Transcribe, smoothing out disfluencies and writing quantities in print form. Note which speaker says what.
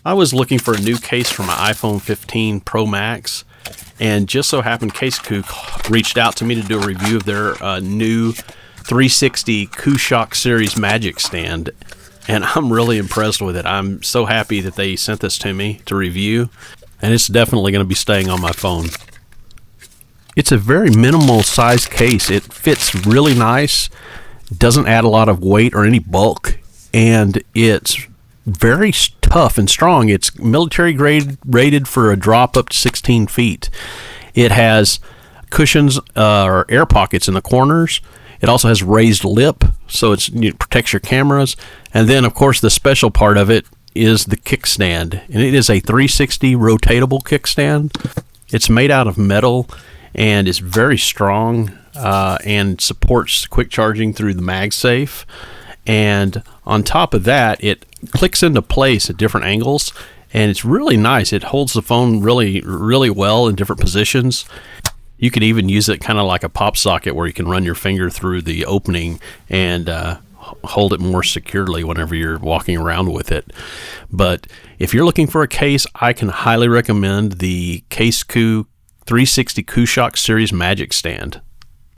Speaker 1: I was looking for a new case for my iPhone 15 Pro Max, and just so happened Casekoo reached out to me to do a review of their new 360 KooShock series MagicStand, and I'm really impressed with it. I'm so happy that they sent this to me to review, and it's definitely going to be staying on my phone. It's a very minimal size case. It fits really nice, doesn't add a lot of weight or any bulk, and it's very tough and strong. It's military grade rated for a drop up to 16 feet. It has cushions or air pockets in the corners. It also has raised lip, so it protects your cameras. And then, of course, the special part of it is the kickstand. And it is a 360 rotatable kickstand. It's made out of metal and is very strong and supports quick charging through the MagSafe. And on top of that, it clicks into place at different angles, and it's really nice. It holds the phone really, really well in different positions. You could even use it kind of like a pop socket where you can run your finger through the opening and hold it more securely whenever you're walking around with it. But if you're looking for a case, I can highly recommend the Casekoo 360 KooShock Series MagicStand.